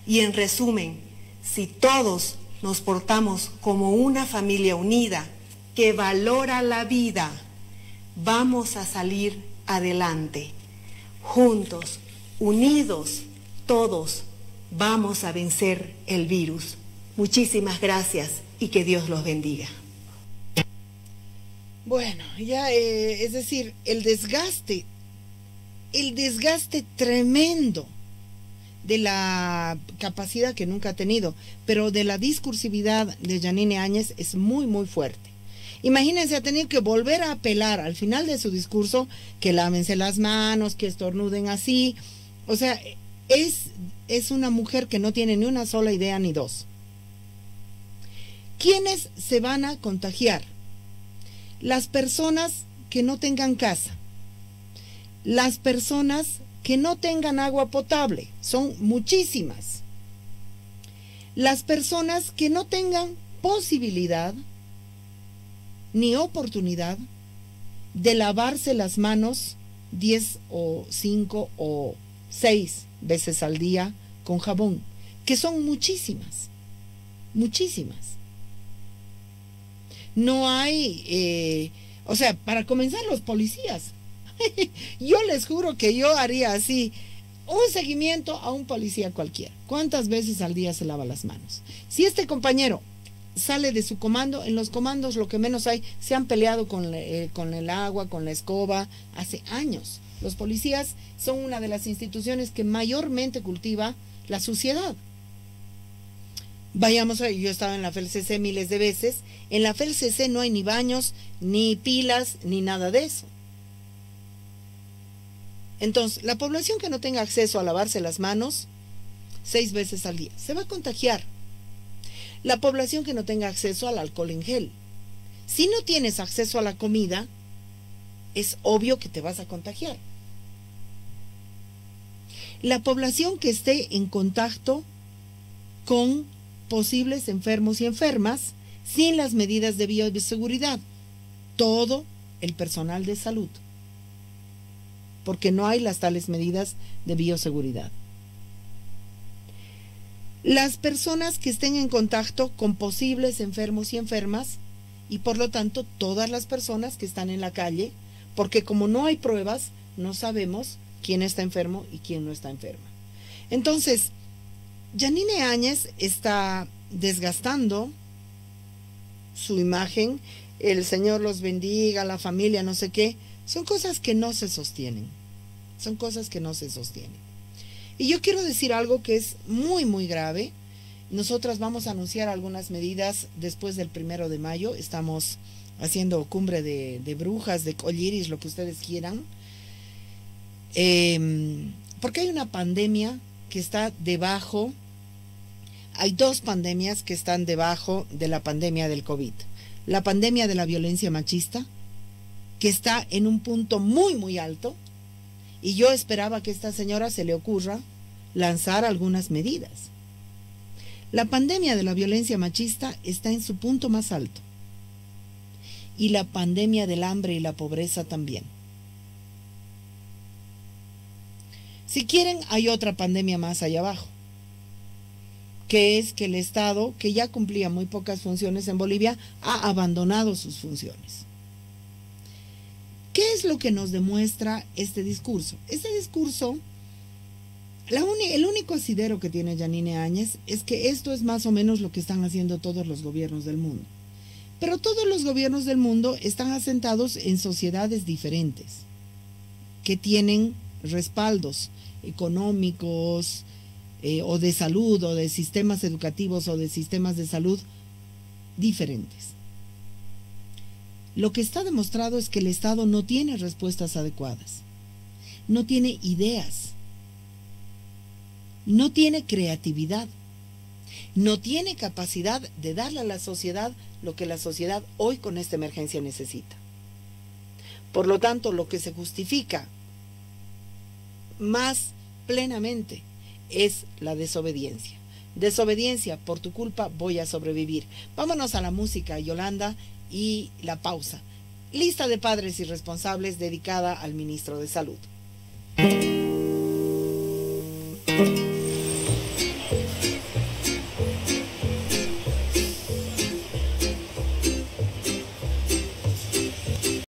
y, en resumen, si todos nos portamos como una familia unida que valora la vida, vamos a salir adelante. Juntos, unidos, todos vamos a vencer el virus. Muchísimas gracias y que Dios los bendiga. Bueno, ya es decir, el desgaste tremendo de la capacidad que nunca ha tenido, pero de la discursividad de Yanine Áñez es muy, muy fuerte. Imagínense, a tener que volver a apelar al final de su discurso que lávense las manos, que estornuden así. O sea, es una mujer que no tiene ni una sola idea ni dos. ¿Quiénes se van a contagiar? Las personas que no tengan casa, las personas que no tengan agua potable, son muchísimas. Las personas que no tengan posibilidad ni oportunidad de lavarse las manos 10 o 5 o 6 veces al día con jabón, que son muchísimas, muchísimas. No hay, o sea, para comenzar, los policías. Yo les juro que yo haría así, un seguimiento a un policía cualquiera. ¿Cuántas veces al día se lava las manos? Si este compañero sale de su comando, en los comandos lo que menos hay, se han peleado con el agua, con la escoba, hace años. Los policías son una de las instituciones que mayormente cultiva la suciedad. Vayamos a, yo he estado en la FELCC miles de veces. En la FELCC no hay ni baños, ni pilas, ni nada de eso. Entonces, la población que no tenga acceso a lavarse las manos 6 veces al día se va a contagiar. La población que no tenga acceso al alcohol en gel. Si no tienes acceso a la comida, es obvio que te vas a contagiar. La población que esté en contacto con posibles enfermos y enfermas sin las medidas de bioseguridad. Todo el personal de salud. Porque no hay las tales medidas de bioseguridad. Las personas que estén en contacto con posibles enfermos y enfermas, y por lo tanto todas las personas que están en la calle, porque como no hay pruebas, no sabemos quién está enfermo y quién no está enferma. Entonces, Yanine Áñez está desgastando su imagen, el Señor los bendiga, la familia, no sé qué, son cosas que no se sostienen, son cosas que no se sostienen. Y yo quiero decir algo que es muy, muy grave. Nosotras vamos a anunciar algunas medidas después del 1 de mayo, estamos haciendo cumbre de brujas, de colliris, lo que ustedes quieran, porque hay una pandemia que está debajo, hay dos pandemias que están debajo de la pandemia del COVID. La pandemia de la violencia machista, que está en un punto muy, muy alto, y yo esperaba que a esta señora se le ocurra lanzar algunas medidas. La pandemia de la violencia machista está en su punto más alto, y la pandemia del hambre y la pobreza también. Si quieren, hay otra pandemia más allá abajo, que es que el Estado, que ya cumplía muy pocas funciones en Bolivia, ha abandonado sus funciones. ¿Qué es lo que nos demuestra este discurso? Este discurso, el único asidero que tiene Yanine Áñez es que esto es más o menos lo que están haciendo todos los gobiernos del mundo. Pero todos los gobiernos del mundo están asentados en sociedades diferentes, que tienen respaldos económicos, o de salud, o de sistemas educativos, o de sistemas de salud diferentes. Lo que está demostrado es que el Estado no tiene respuestas adecuadas, no tiene ideas, no tiene creatividad, no tiene capacidad de darle a la sociedad lo que la sociedad hoy con esta emergencia necesita. Por lo tanto, lo que se justifica más plenamente es la desobediencia. Desobediencia, por tu culpa voy a sobrevivir. Vámonos a la música, Yolanda, y la pausa. Lista de padres irresponsables dedicada al ministro de Salud.